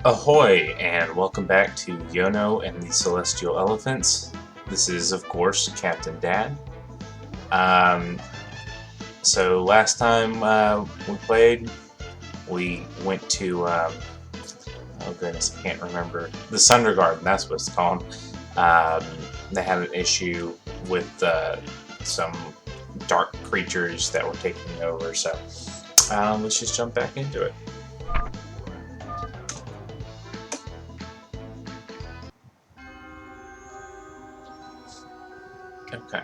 Ahoy, and welcome back to Yono and the Celestial Elephants. This is, of course, Captain Dad. Um, so last time we played, we went to, oh goodness, I can't remember, the Sunder Garden, that's what it's called. They had an issue with some dark creatures that were taking over, so let's just jump back into it. Okay.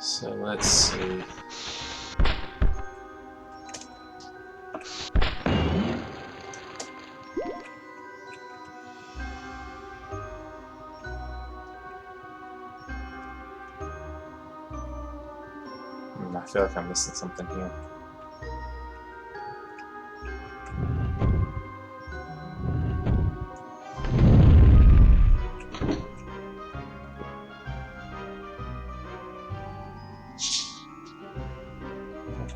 So let's see. I feel like I'm missing something here.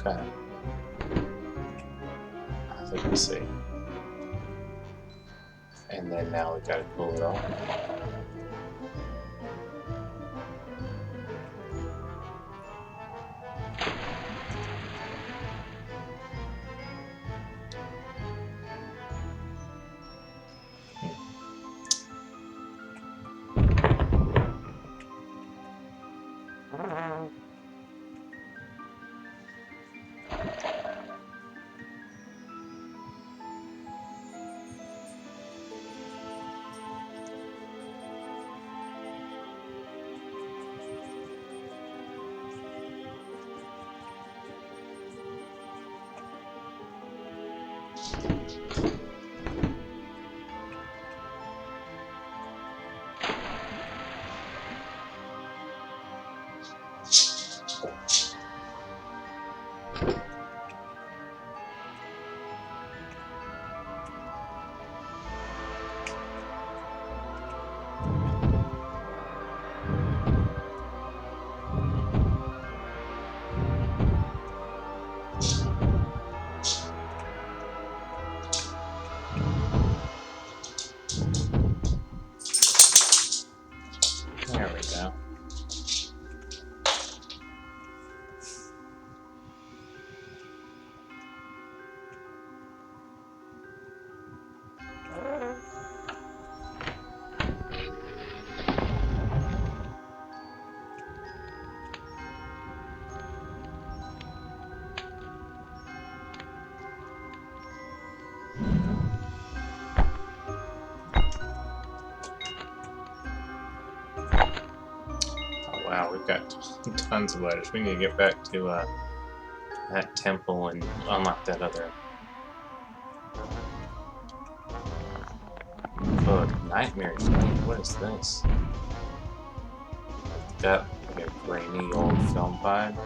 Okay. I think we see. And then now we gotta pull it off. There we go. Oh wow, we've got tons of letters. We need to get back to that temple and unlock that other. Oh, nightmares. What is this? Got like a grainy old film vibe.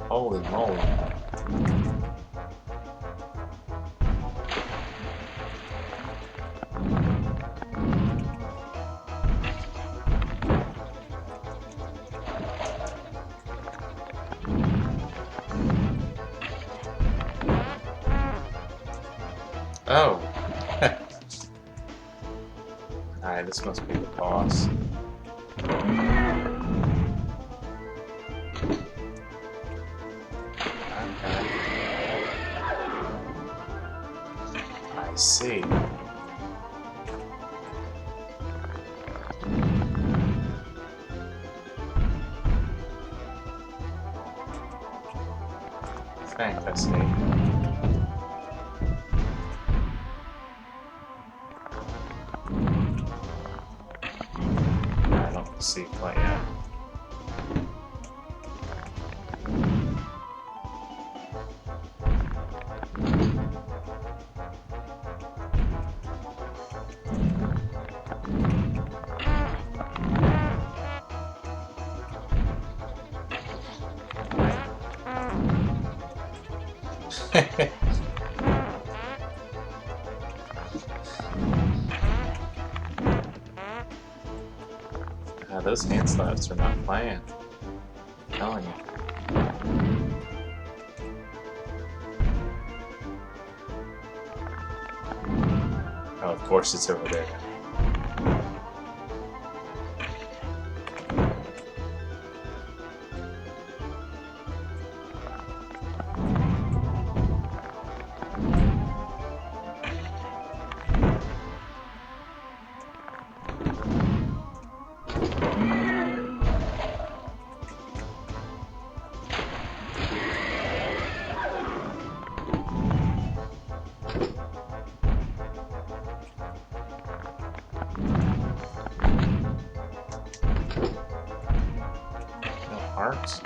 Holy moly. Oh. Alright, this must be the boss. I see. Fantastic. I don't see it quite yet. Those hand slaps are not playing. I'm telling you. Oh, of course it's over there. No hearts?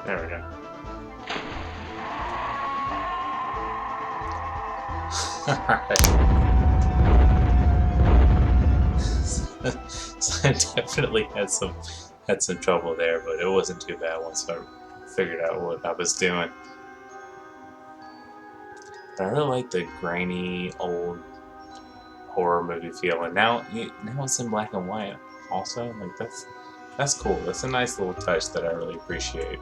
There we go. Alright. So I definitely had some trouble there, but it wasn't too bad once I figured out what I was doing. But I really like the grainy old horror movie feel, and now it's in black and white also. Like that's cool. That's a nice little touch that I really appreciate.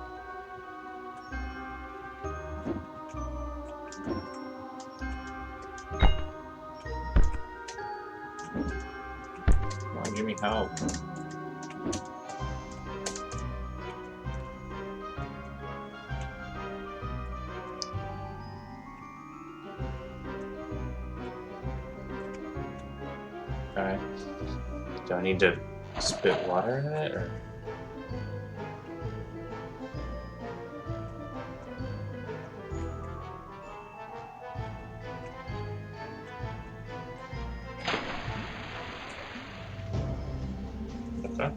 Come on, give me help. Okay. Do I need to spit water in it, or? Okay.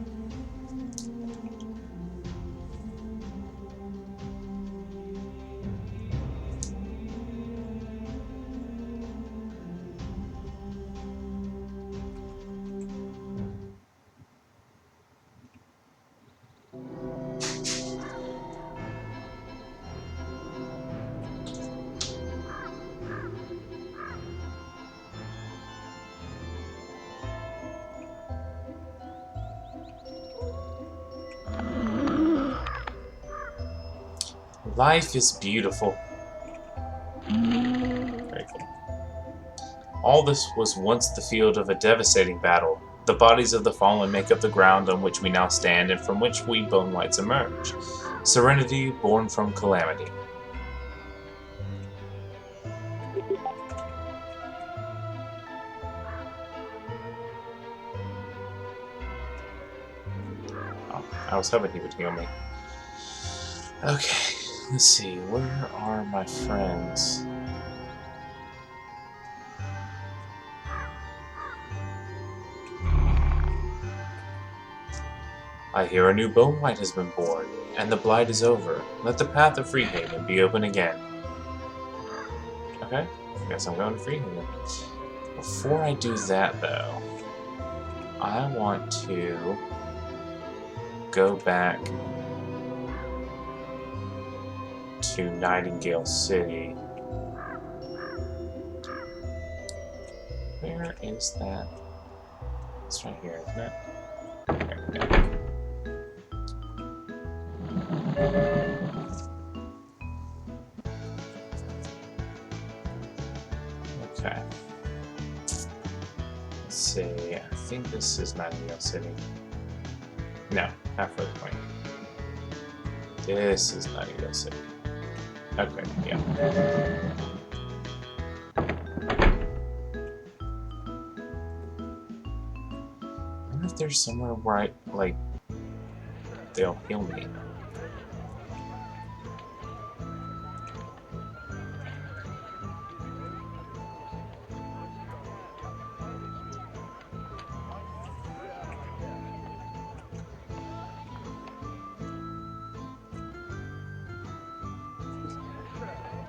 Life is beautiful. Very cool. All this was once the field of a devastating battle. The bodies of the fallen make up the ground on which we now stand and from which we bone whites emerge. Serenity born from calamity. Oh, I was hoping he would heal me. Okay, let's see. Where are my friends? I hear a new bone white has been born, and the blight is over. Let the path of Freehaven be open again. Okay, I guess I'm going to Freehaven. Before I do that, though, I want to go back to Nightingale City. Where is that? It's right here, isn't it? There we go. Okay. Let's see. I think this is Nightingale City. No, halfway point. This is Nightingale City. Okay, yeah. I wonder if there's somewhere where they'll heal me.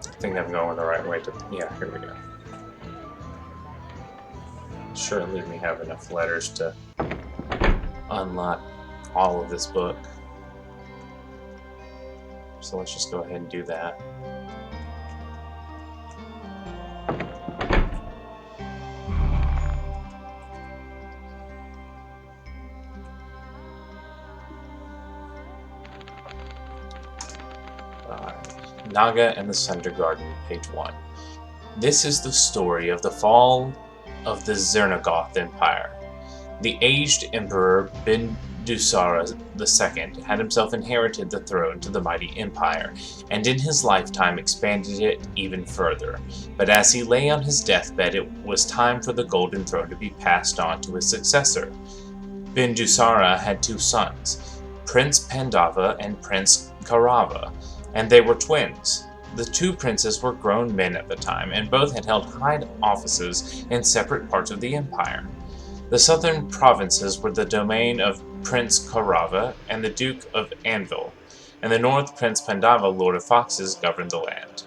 I think I'm going the right way to... Yeah, here we go. Surely we have enough letters to unlock all of this book. so let's just go ahead and do that. Naga and the Sunder Garden, page 1. This is the story of the fall of the Xernegoth Empire. The aged Emperor Bindusara II had himself inherited the throne to the mighty empire, and in his lifetime expanded it even further. But as he lay on his deathbed, it was time for the golden throne to be passed on to his successor. Bindusara had 2 sons, Prince Pandava and Prince Karava, and they were twins. The 2 princes were grown men at the time, and both had held high offices in separate parts of the empire. The southern provinces were the domain of Prince Karava and the Duke of Anvil, and the north Prince Pandava, Lord of Foxes, governed the land.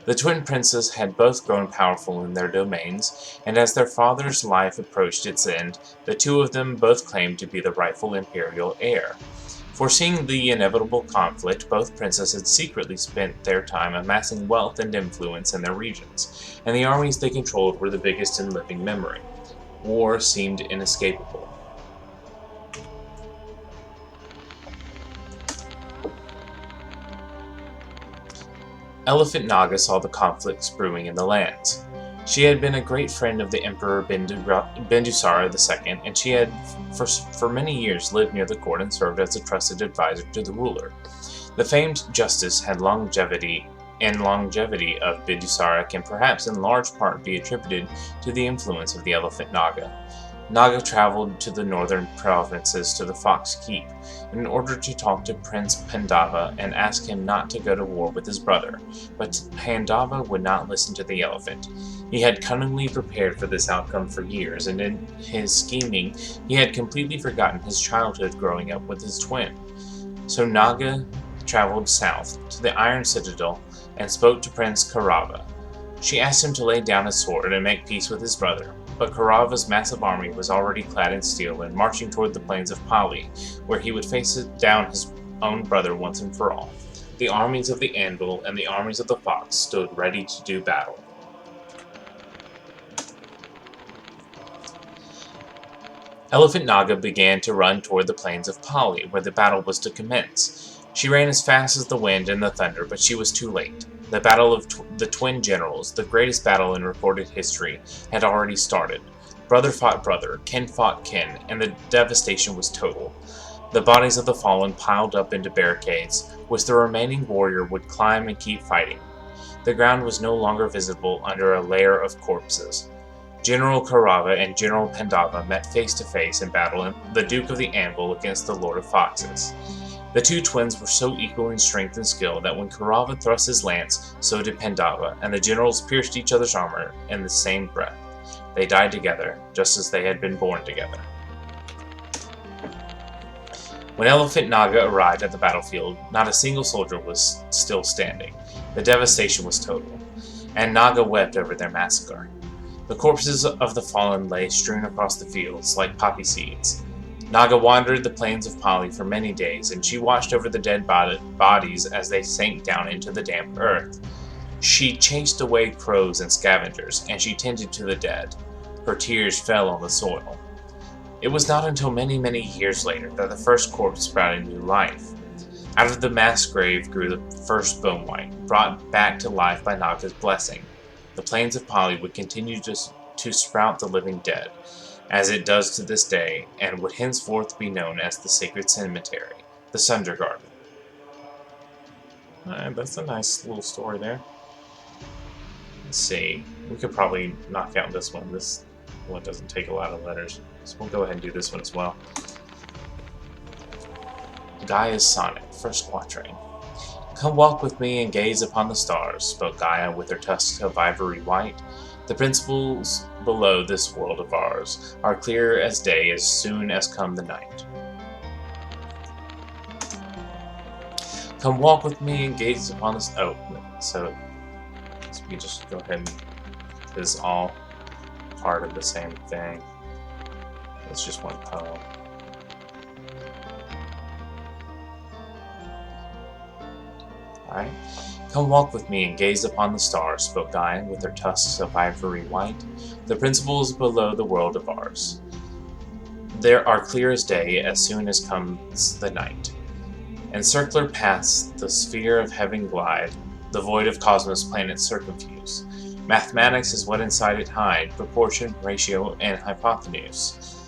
The twin princes had both grown powerful in their domains, and as their father's life approached its end, the 2 of them both claimed to be the rightful imperial heir. Foreseeing the inevitable conflict, both princes had secretly spent their time amassing wealth and influence in their regions, and the armies they controlled were the biggest in living memory. War seemed inescapable. Elephant Naga saw the conflicts brewing in the lands. She had been a great friend of the Emperor Bindusara II, and she had for many years lived near the court and served as a trusted advisor to the ruler. The famed justice had longevity of Bindusara can perhaps in large part be attributed to the influence of the Elephant Naga. Naga traveled to the northern provinces to the Fox Keep in order to talk to Prince Pandava and ask him not to go to war with his brother, but Pandava would not listen to the elephant. He had cunningly prepared for this outcome for years, and in his scheming he had completely forgotten his childhood growing up with his twin. So Naga traveled south to the Iron Citadel and spoke to Prince Karava. She asked him to lay down his sword and make peace with his brother, but Karava's massive army was already clad in steel and marching toward the plains of Pali, where he would face down his own brother once and for all. The armies of the Anvil and the armies of the Fox stood ready to do battle. Elephant Naga began to run toward the plains of Pali, where the battle was to commence. She ran as fast as the wind and the thunder, but she was too late. The battle of the twin generals, the greatest battle in recorded history, had already started. Brother fought brother, kin fought kin, and the devastation was total. The bodies of the fallen piled up into barricades, which the remaining warrior would climb and keep fighting. The ground was no longer visible under a layer of corpses. General Karava and General Pandava met face to face in battle, and the Duke of the Anvil against the Lord of Foxes. The 2 twins were so equal in strength and skill that when Karava thrust his lance, so did Pandava, and the generals pierced each other's armor in the same breath. They died together, just as they had been born together. When Elephant Naga arrived at the battlefield, not a single soldier was still standing. The devastation was total, and Naga wept over their massacre. The corpses of the fallen lay strewn across the fields like poppy seeds. Naga wandered the plains of Pali for many days, and she watched over the dead bodies as they sank down into the damp earth. She chased away crows and scavengers, and she tended to the dead. Her tears fell on the soil. It was not until many, many years later that the first corpse sprouted new life. Out of the mass grave grew the first bone white, brought back to life by Naga's blessing. The plains of Pali would continue to sprout the living dead, as it does to this day, and would henceforth be known as the Sacred Cemetery, the Sunder Garden. That's a nice little story there. Let's see. We could probably knock out this one. This one doesn't take a lot of letters, so we'll go ahead and do this one as well. Gaia's Sonnet, first quatrain. Come walk with me and gaze upon the stars, spoke Gaia with her tusks of ivory white. The principles below this world of ours are clear as day as soon as come the night. Come walk with me and gaze upon this. Oh, so we just go ahead and this is all part of the same thing. It's just one poem. Alright. Come walk with me and gaze upon the stars, spoke Gaia, with her tusks of ivory white. The principles below the world of ours. There are clear as day as soon as comes the night. And circular paths the sphere of heaven glide, the void of cosmos planets circumfuse. Mathematics is what inside it hide, proportion, ratio, and hypotenuse.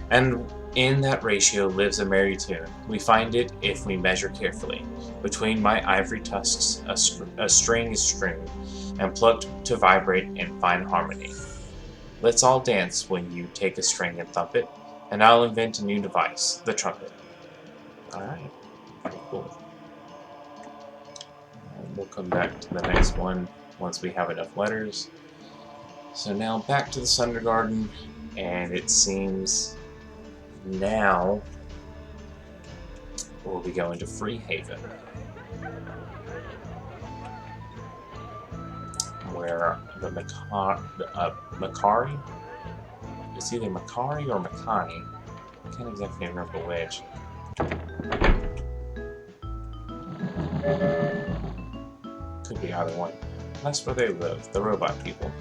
And in that ratio lives a merry tune. We find it if we measure carefully. Between my ivory tusks a string is stringed, and plucked to vibrate in fine harmony. Let's all dance when you take a string and thump it, and I'll invent a new device, the trumpet. Alright, pretty cool. And we'll come back to the next one once we have enough letters. So now back to the Thunder Garden, and it seems now we'll be going to Freehaven, where the Makari? It's either Makari or Makani. I can't exactly remember which. Could be either one. That's where they live, the robot people.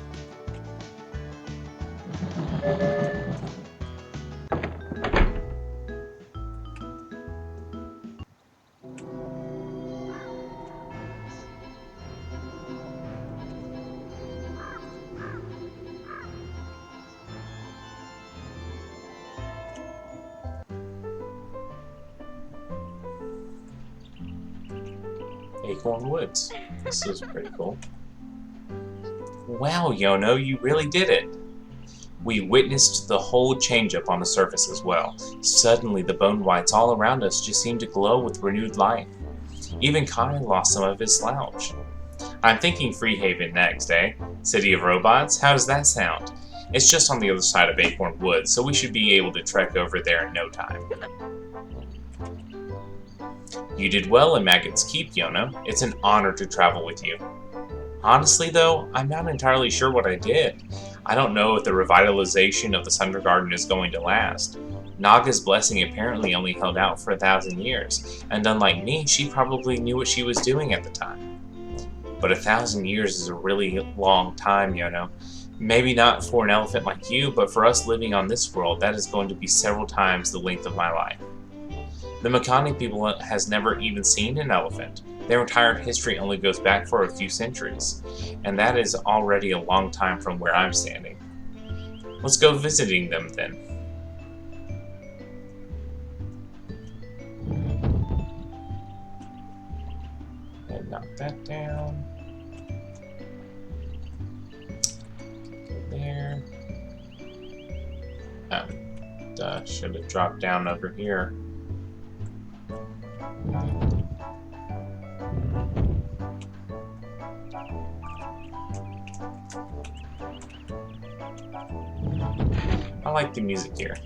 Acorn Woods. This is pretty cool. Wow, Yono, you really did it! We witnessed the whole change-up on the surface as well. Suddenly, the bone whites all around us just seemed to glow with renewed life. Even Kai lost some of his slouch. I'm thinking Freehaven next, eh? City of Robots? How does that sound? It's just on the other side of Acorn Woods, so we should be able to trek over there in no time. You did well in Maggot's Keep, Yono. It's an honor to travel with you. Honestly, though, I'm not entirely sure what I did. I don't know if the revitalization of the Thunder Garden is going to last. Naga's blessing apparently only held out for 1,000 years, and unlike me, she probably knew what she was doing at the time. But 1,000 years is a really long time, Yono. Maybe not for an elephant like you, but for us living on this world, that is going to be several times the length of my life. The Makani people has never even seen an elephant. Their entire history only goes back for a few centuries, and that is already a long time from where I'm standing. Let's go visiting them then. And knock that down. Go there. Oh, should have dropped down over here. I like the music here.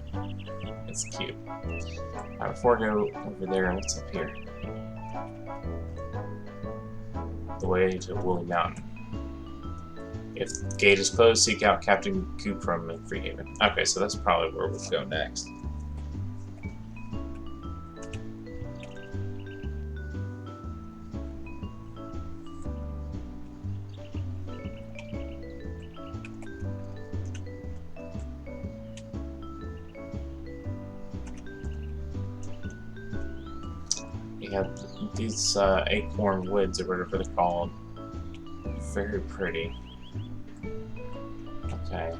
It's cute. Alright, before I go over there, what's up here? The way to Woolly Mountain. If the gate is closed, seek out Captain Gooprum in Freehaven. Okay, so that's probably where we'll go next. Yeah, these acorn woods or whatever they're called. Very pretty. Okay.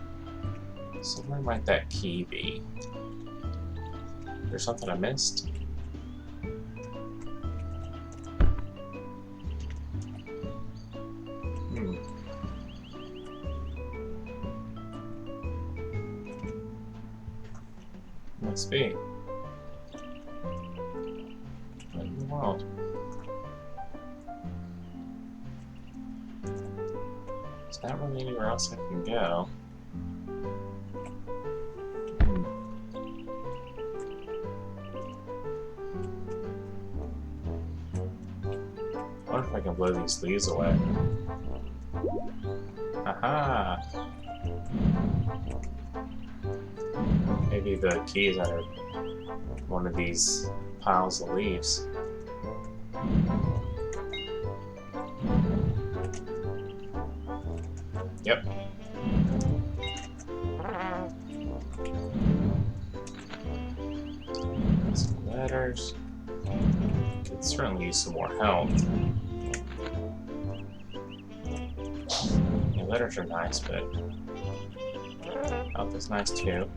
So where might that key be? There's something I missed? Must be. What in the world? There's not really anywhere else I can go. I wonder if I can blow these leaves away. Aha! Maybe the key is under one of these piles of leaves. Yep. Some letters. Could certainly use some more health. Yeah, letters are nice, but health is nice too.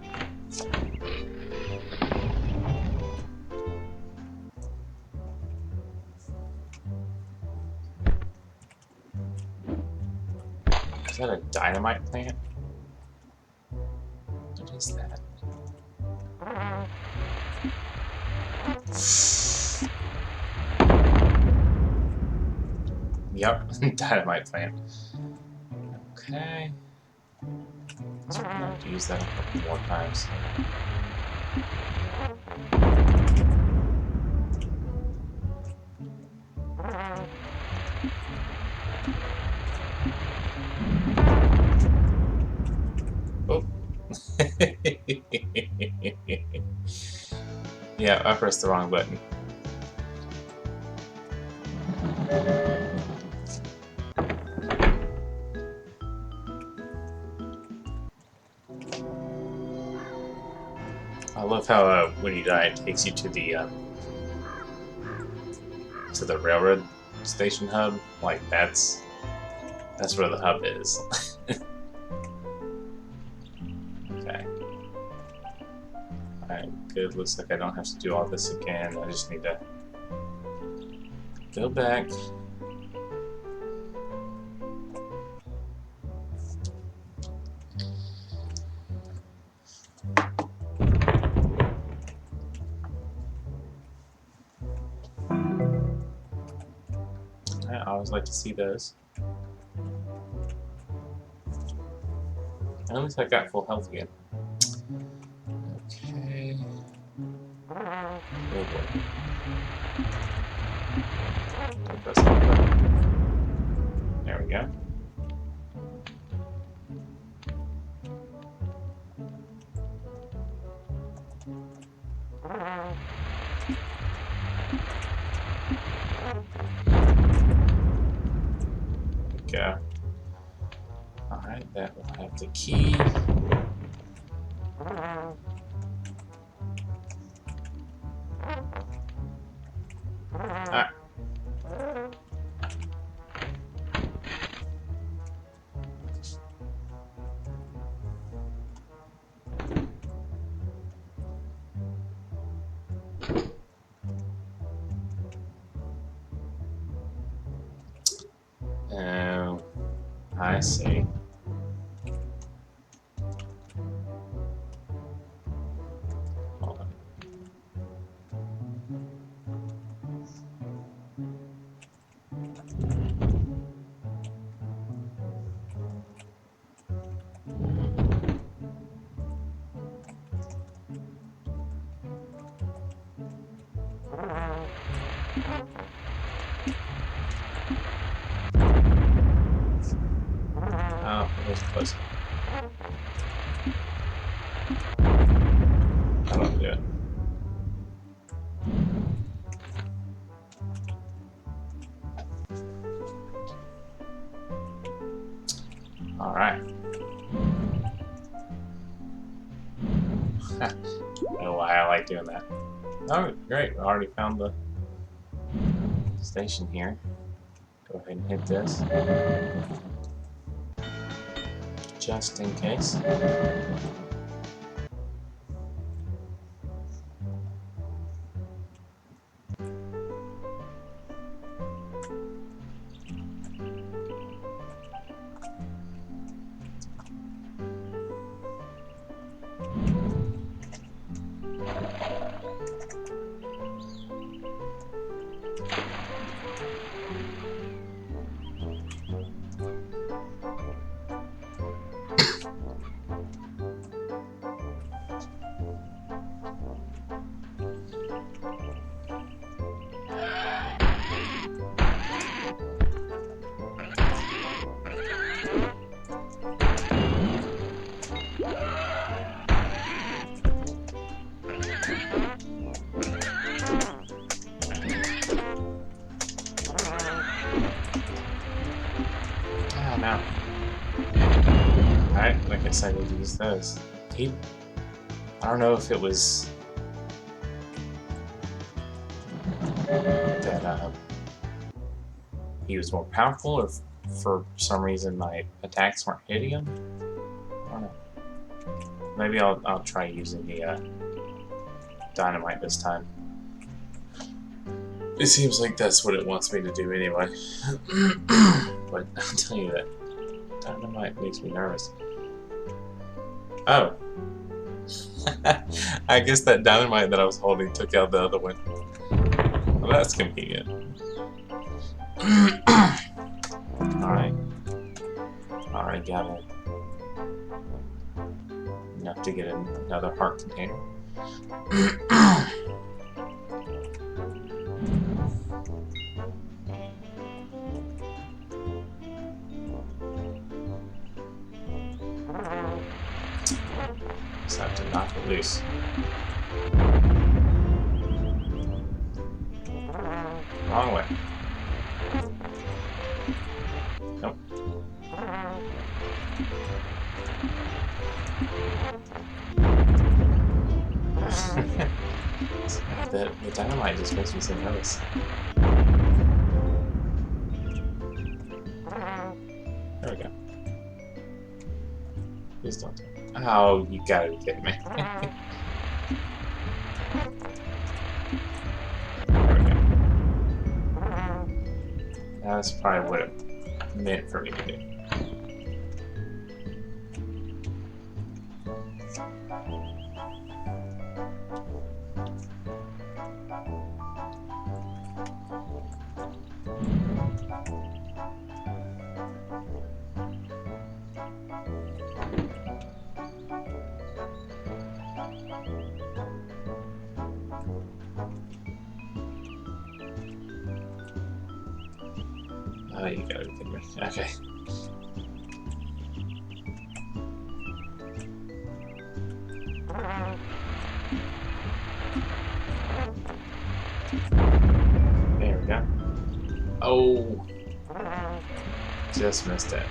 Is that a dynamite plant? What is that? Yep, dynamite plant. Okay. So we're gonna have to use that a couple more times. Oh. Yeah, I pressed the wrong button. I love how when you die, it takes you to the railroad station hub. Like that's where the hub is. Okay. Alright, good. Looks like I don't have to do all this again. I just need to go back. I always like to see those. At least I got full health again. Okay. Oh boy. Don't press that button. There we go. Go. Alright, that will have the key. Ah. Oh, I see. Hold on. Oh, it was close enough. That'll do it. Alright. I don't know why I like doing that. Oh, great. I already found the station here. Go ahead and hit this. Just in case. Alright, I guess I need to use those. I don't know if it was that he was more powerful, or for some reason my attacks weren't hitting him. I don't know. Maybe I'll try using the dynamite this time. It seems like that's what it wants me to do anyway. But I'll tell you that dynamite makes me nervous. Oh. I guess that dynamite that I was holding took out the other one. Well, that's convenient. Alright. Alright, got it. Enough to get another heart container. Just have to knock it loose. Wrong way. Nope. The dynamite just makes me so nervous. There we go. Please don't. Oh, you gotta be kidding me. There we go. That's probably what it meant for me to do. Oh, you gotta be kidding me. Okay. There we go. Oh! Just missed it.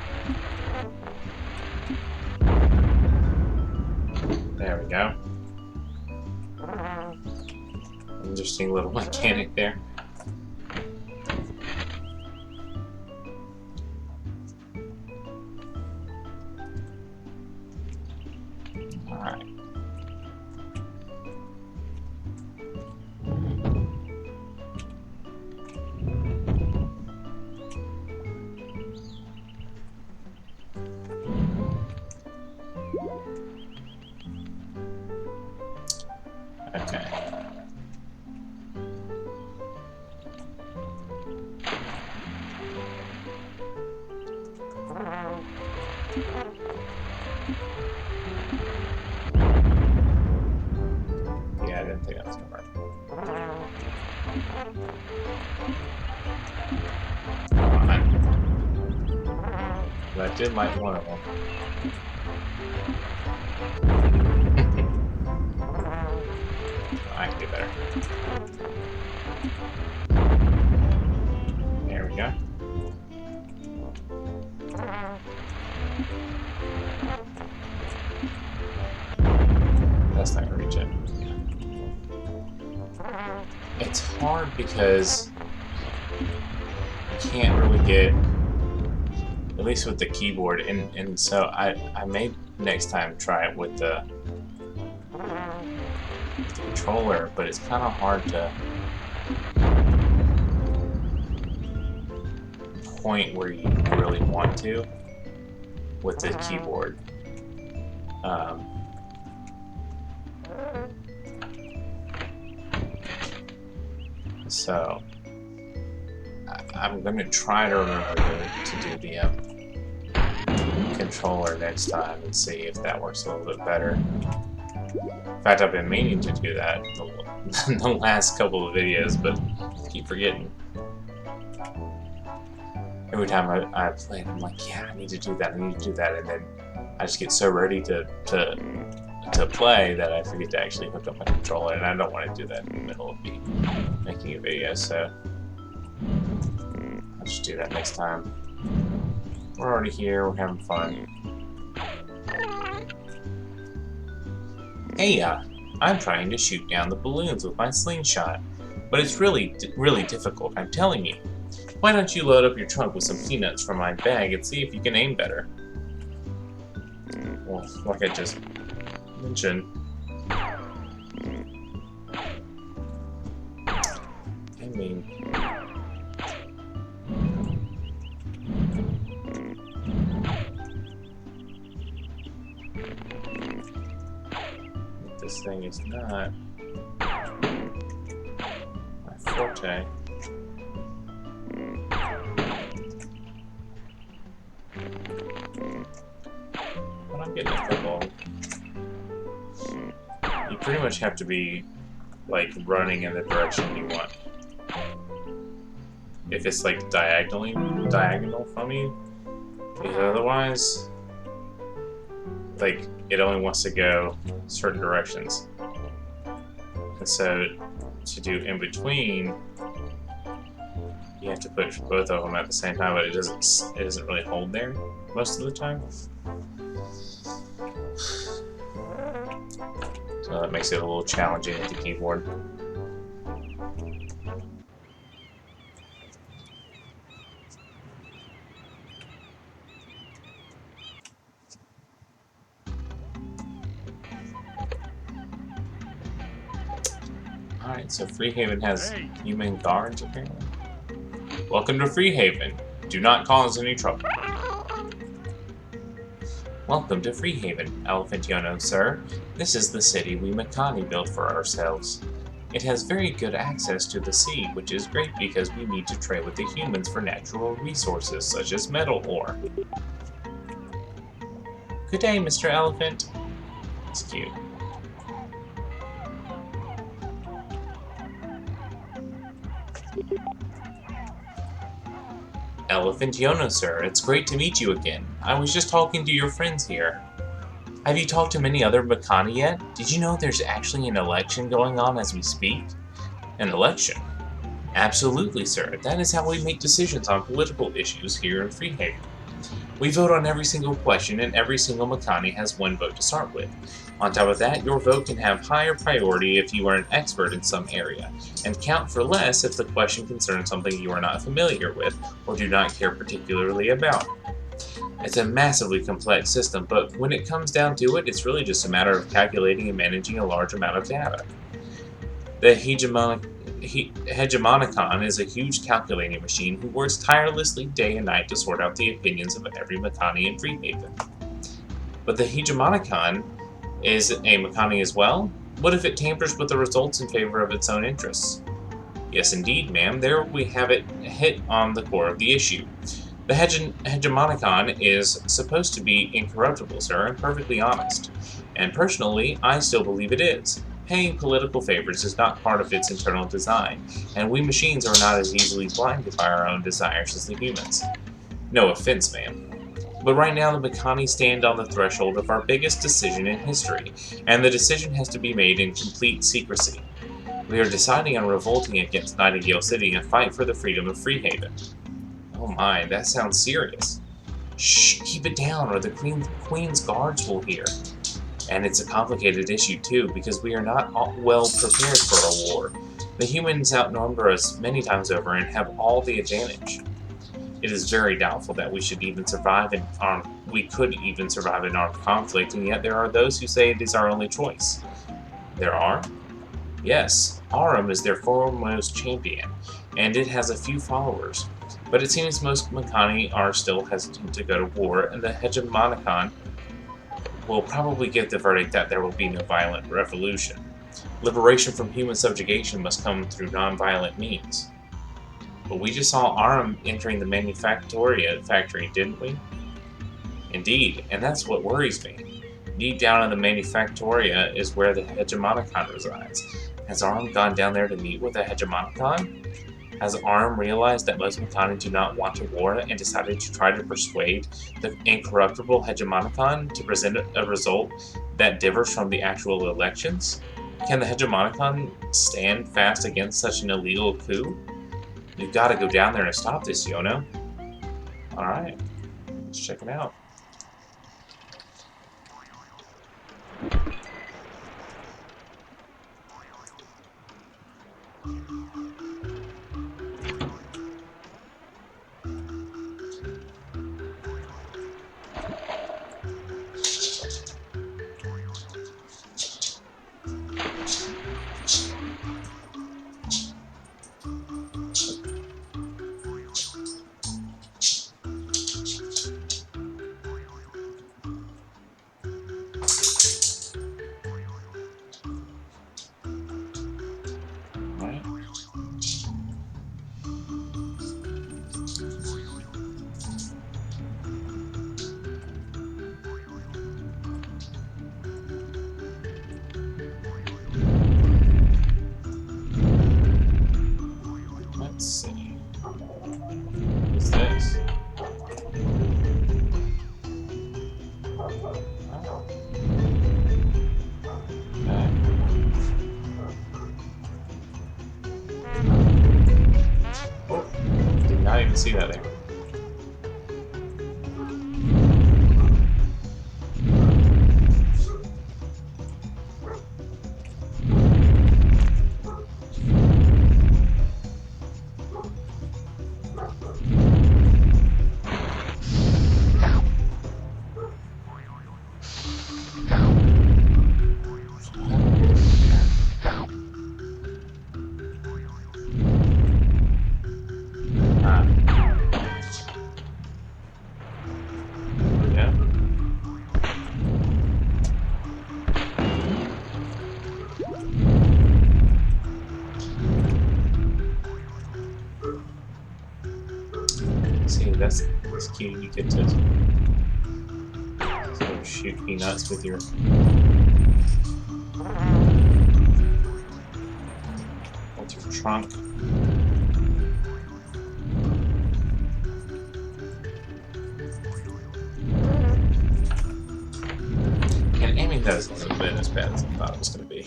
There we go. Interesting little mechanic there. Alright. Okay. Yeah, I didn't think that was gonna work. Come on. But I did like one of them. I can do better. There we go. That's not gonna reach it. It's hard because you can't really get, at least with the keyboard, and so I may next time try it with the controller, but it's kind of hard to point where you really want to with the keyboard. So I'm going to try to remember to do the controller next time and see if that works a little bit better. In fact, I've been meaning to do that in the last couple of videos, but I keep forgetting. Every time I play it, I'm like, yeah, I need to do that, I need to do that, and then I just get so ready to play that I forget to actually hook up my controller, and I don't want to do that in the middle of me making a video, so I'll just do that next time. We're already here, we're having fun. Hey, I'm trying to shoot down the balloons with my slingshot, but it's really difficult, I'm telling you. Why don't you load up your trunk with some peanuts from my bag and see if you can aim better? Well, like I just mentioned, I mean, this thing is not my forte. But I'm getting a football. You pretty much have to be, like, running in the direction you want. If it's, like, diagonal from you, because otherwise, like, it only wants to go certain directions. And so, to do in between, you have to push both of them at the same time, but it doesn't really hold there most of the time. So that makes it a little challenging with the keyboard. Alright, so Freehaven has human guards apparently. Welcome to Freehaven. Do not cause any trouble. Welcome to Freehaven, Elephant Yono, sir. This is the city we Makani built for ourselves. It has very good access to the sea, which is great because we need to trade with the humans for natural resources such as metal ore. Good day, Mr. Elephant. It's cute. Elephant Yono, sir. It's great to meet you again. I was just talking to your friends here. Have you talked to many other Makani yet? Did you know there's actually an election going on as we speak? An election? Absolutely, sir. That is how we make decisions on political issues here in Freehaven. We vote on every single question, and every single Makani has one vote to start with. On top of that, your vote can have higher priority if you are an expert in some area, and count for less if the question concerns something you are not familiar with or do not care particularly about. It's a massively complex system, but when it comes down to it, it's really just a matter of calculating and managing a large amount of data. The Hegemonicon is a huge calculating machine who works tirelessly day and night to sort out the opinions of every Makani in Freehaven. But the Hegemonicon is a Makani as well? What if it tampers with the results in favor of its own interests? Yes, indeed, ma'am. There we have it hit on the core of the issue. The Hegemonicon is supposed to be incorruptible, sir, and perfectly honest. And personally, I still believe it is. Paying political favors is not part of its internal design, and we machines are not as easily blinded by our own desires as the humans. No offense, ma'am. But right now the Makani stand on the threshold of our biggest decision in history, and the decision has to be made in complete secrecy. We are deciding on revolting against Nightingale City and fight for the freedom of Freehaven. Oh my, that sounds serious. Shh, keep it down or the Queen's guards will hear. And it's a complicated issue too, because we are not well prepared for a war. The humans outnumber us many times over and have all the advantage. It is very doubtful that we could even survive an armed conflict, and yet there are those who say it is our only choice. There are? Yes, Arum is their foremost champion, and it has a few followers. But it seems most Makani are still hesitant to go to war, and the Hegemonicon will probably give the verdict that there will be no violent revolution. Liberation from human subjugation must come through non-violent means. But we just saw Arum entering the Manufactoria factory, didn't we? Indeed, and that's what worries me. Deep down in the Manufactoria is where the Hegemonicon resides. Has Arum gone down there to meet with the Hegemonicon? Has Arum realized that most Makani do not want a war and decided to try to persuade the incorruptible Hegemonicon to present a result that differs from the actual elections? Can the Hegemonicon stand fast against such an illegal coup? You've got to go down there and stop this, Yono. Alright, let's check it out. didn't see that there. See, that's cute. You get to sort of shoot peanuts with your trunk. And aiming hasn't been as bad as I thought it was going to be.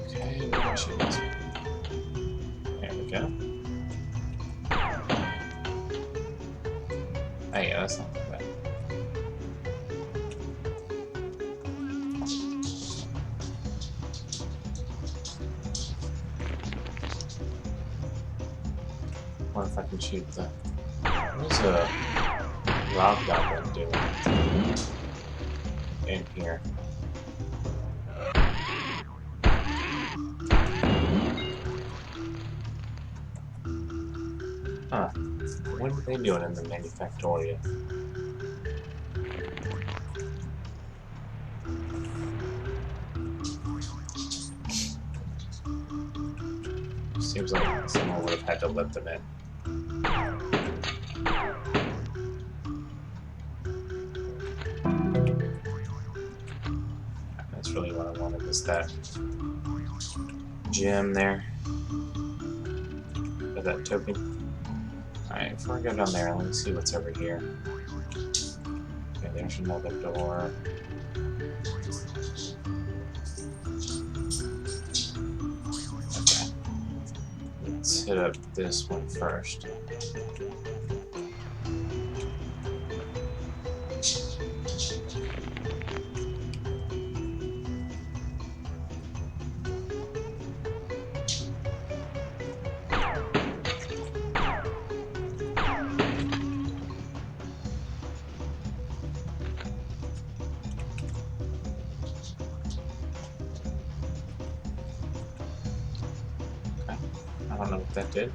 Okay, where do I shoot this? There we go. Oh yeah, that's not that bad. What if I can shoot the... What's a rock goblin doing in here? Huh. What are they doing in the Manufactoria? Seems like someone would have had to let them in. That's really what I wanted, is that gem there. Or that token. Alright, before I go down there, let me see what's over here. Okay, there's another door. Okay. Let's hit up this one first. I don't know what that did.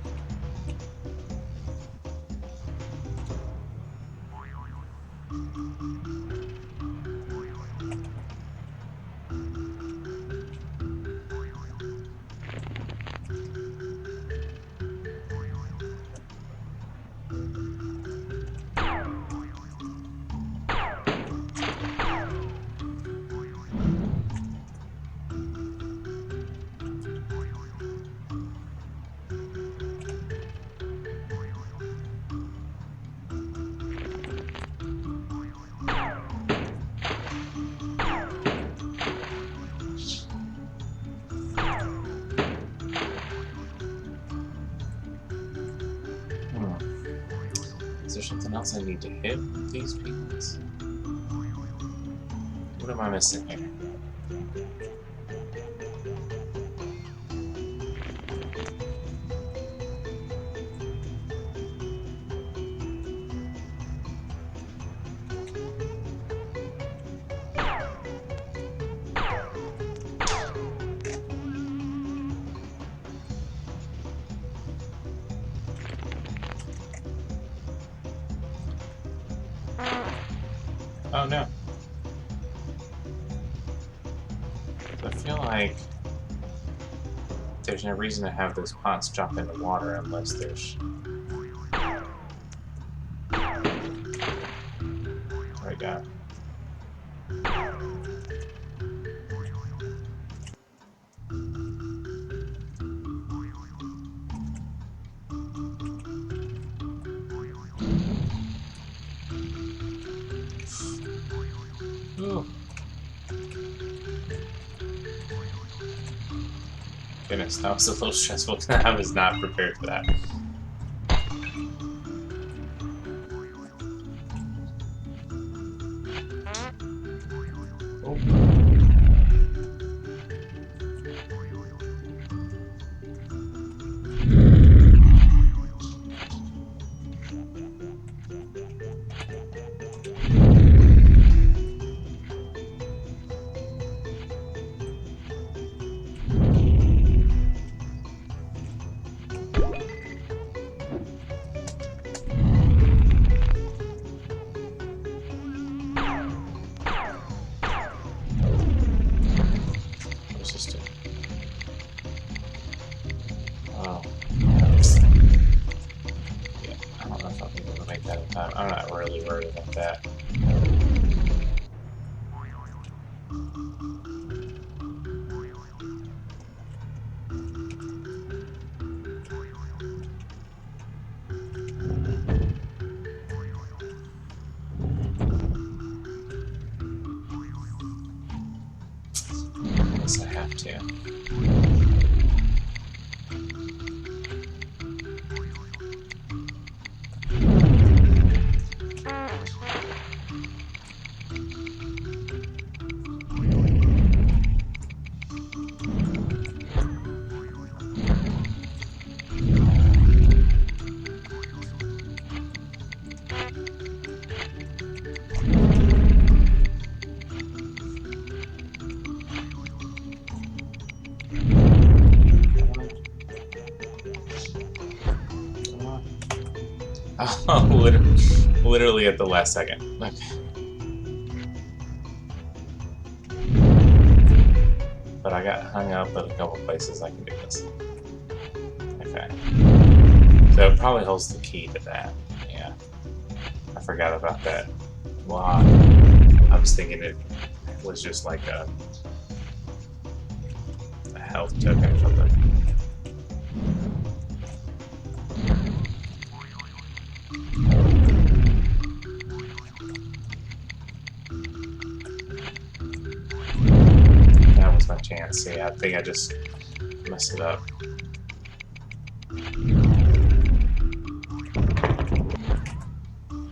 Is there something else I need to hit with these peanuts? What am I missing here? Oh no. I feel like there's no reason to have those pots drop in the water unless there's... There we go. Ooh. Goodness, that was a little stressful. I was not prepared for that. I'm not really worried about that. Unless I have to. Oh, literally at the last second. Okay. But I got hung up at a couple places I can do this. Okay. So it probably holds the key to that. Yeah. I forgot about that lock. I was thinking it was just like a health token from the... That was my chance. See, I think I just messed it up.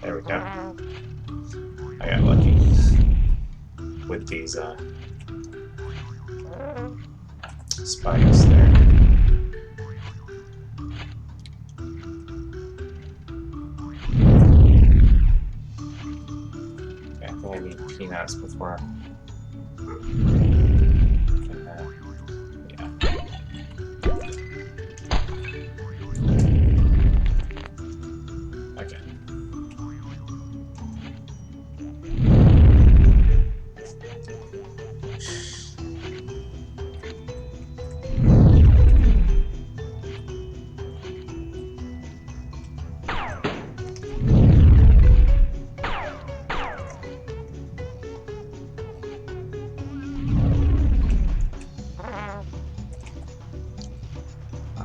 There we go. I got lucky with these spikes there. Okay, I think I need peanuts before.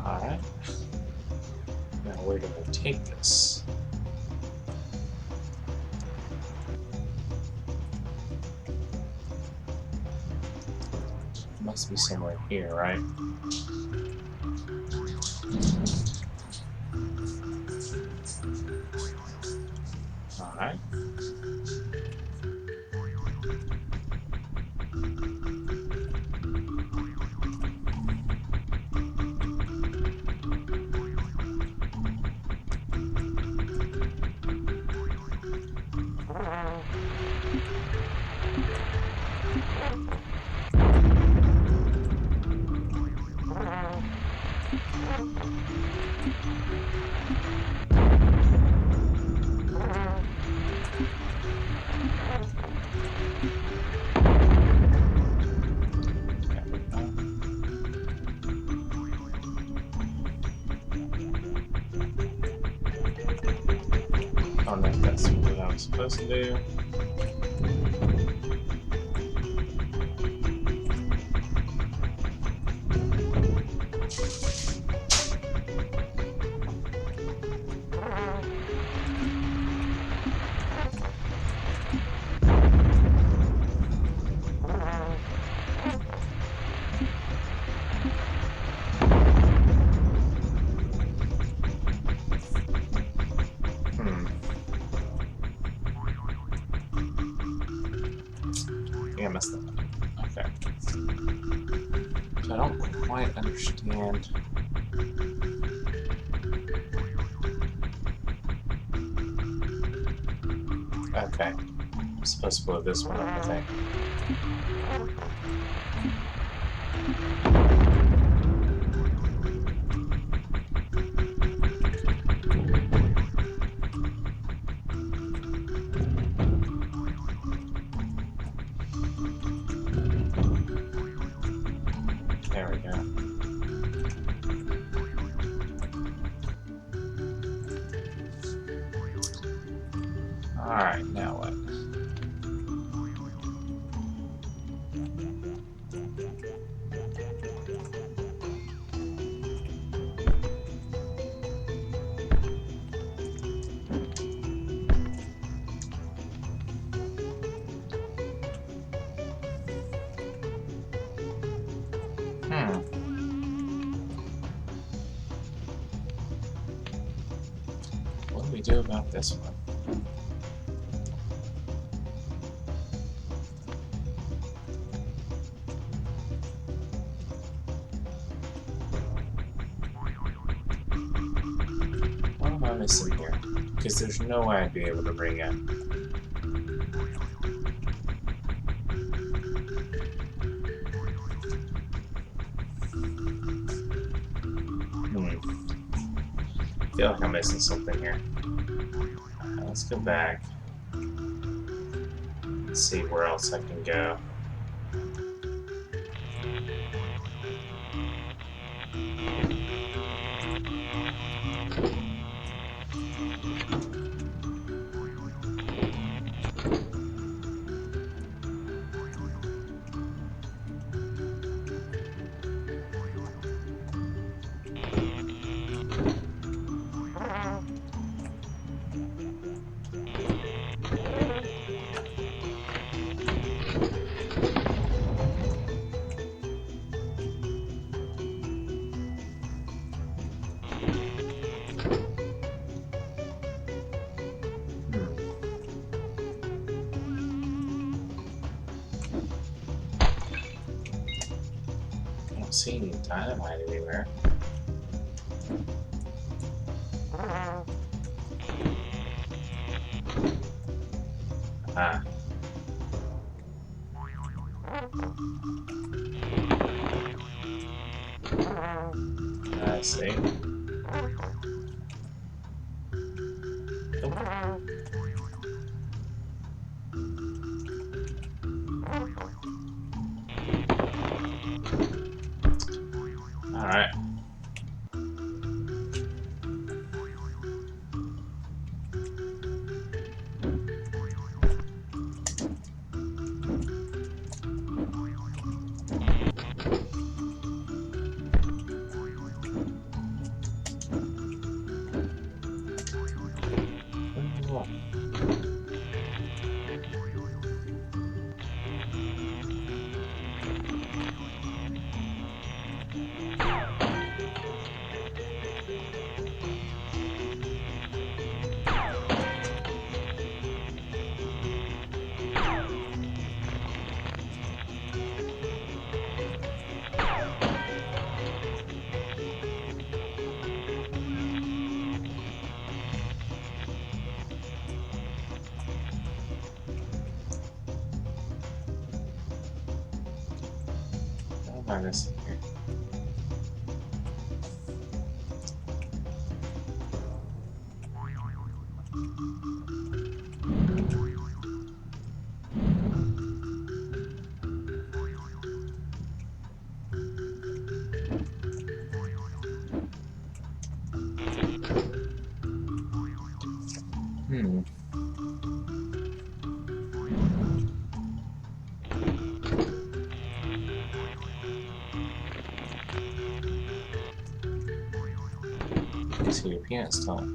Alright. Now where do I take this? Must be somewhere here, right? Alright. Oh no, that's what I was supposed to do. messed that up. Okay. So I don't quite understand. Okay. I'm supposed to blow this one up, I think. There we go. Alright, now what? What do we do about this one? What am I missing here? Because there's no way I'd be able to bring it. I feel like I'm missing something here. Let's go back. Let's see where else I can go. I don't see any dynamite anywhere. Ah. I see. Oh. Alright. What am I missing here? See your peanuts tone.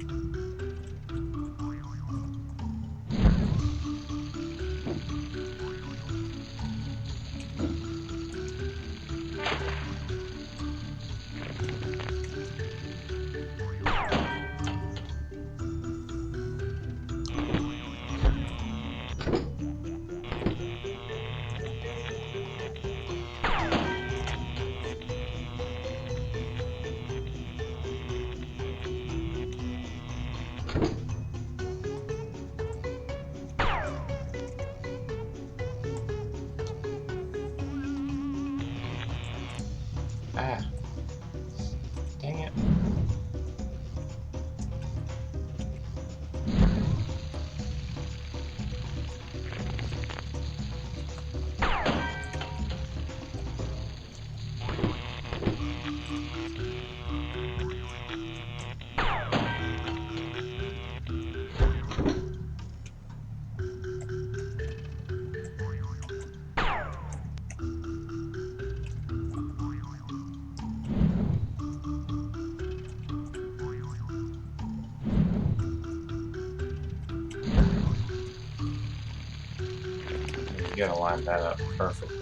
gotta line that up perfect.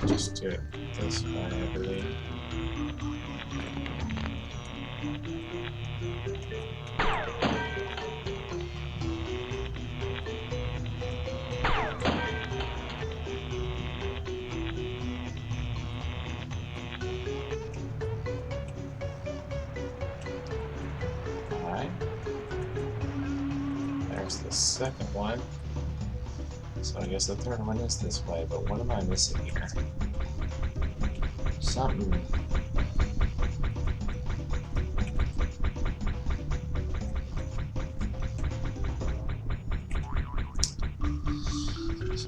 Just do it this way, I believe. Alright. There's the second one. So I guess the third one is this way, but what am I missing here? Something.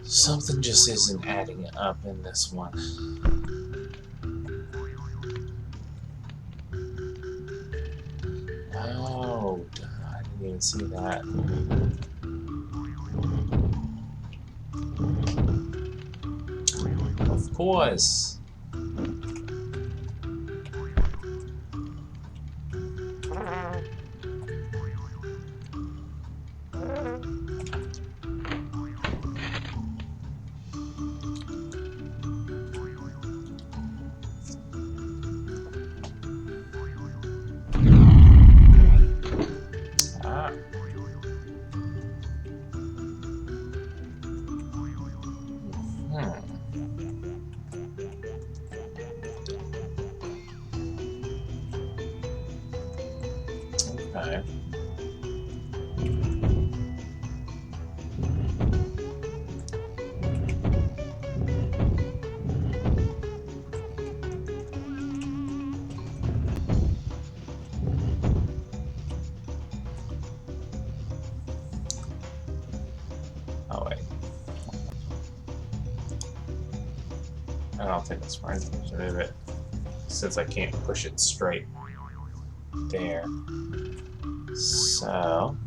Something just isn't adding up in this one. Oh, I didn't even see that. Of course. Okay. Oh wait. I don't think it's right to move it, since I can't push it straight there. So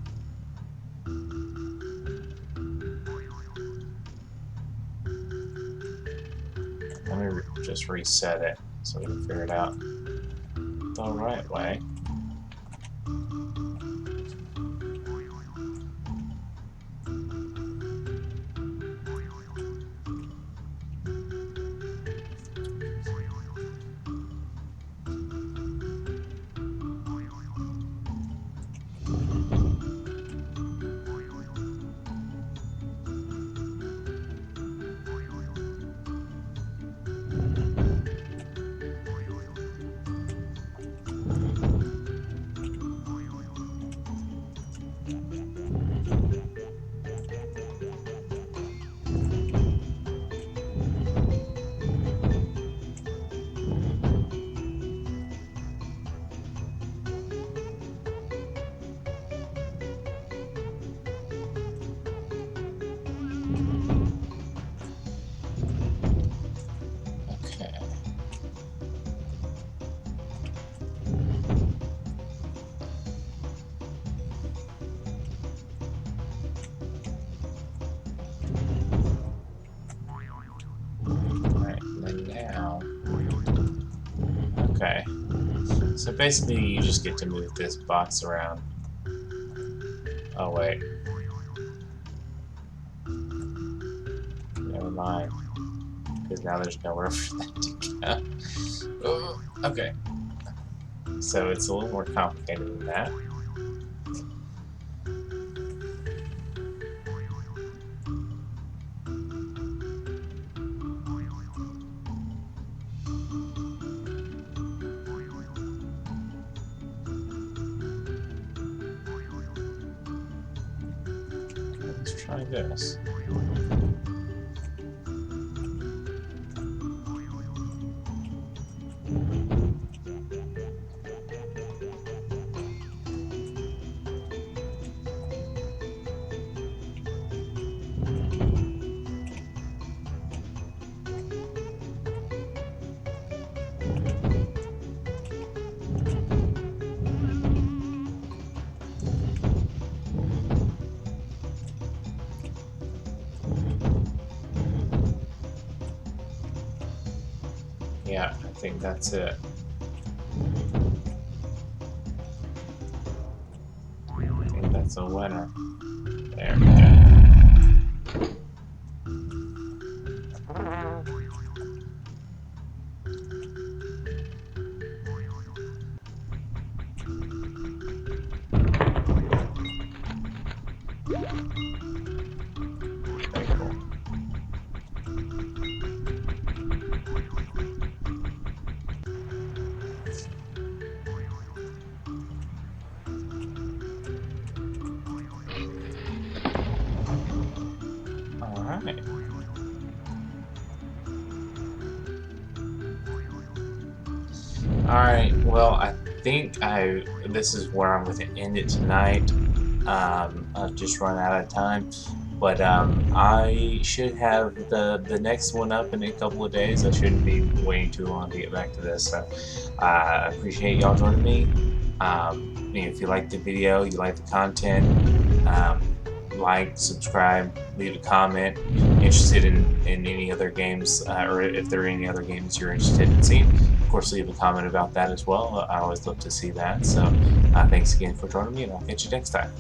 let me just reset it so we can figure it out the right way. Okay. So basically, you just get to move this box around. Oh, wait. Never mind. Because now there's nowhere for that to go. Oh, okay. So it's a little more complicated than that. Let's try this. think that's it. I think that's a winner. There we go. Very cool. Alright. Alright, well, I think this is where I'm going to end it tonight. I've just run out of time. But I should have the next one up in a couple of days. I shouldn't be waiting too long to get back to this. So I appreciate y'all joining me. If you like the video, you like the content, like, subscribe, leave a comment. Interested in any other games, or if there are any other games you're interested in seeing, of course, leave a comment about that as well. I always love to see that. So thanks again for joining me, and I'll catch you next time.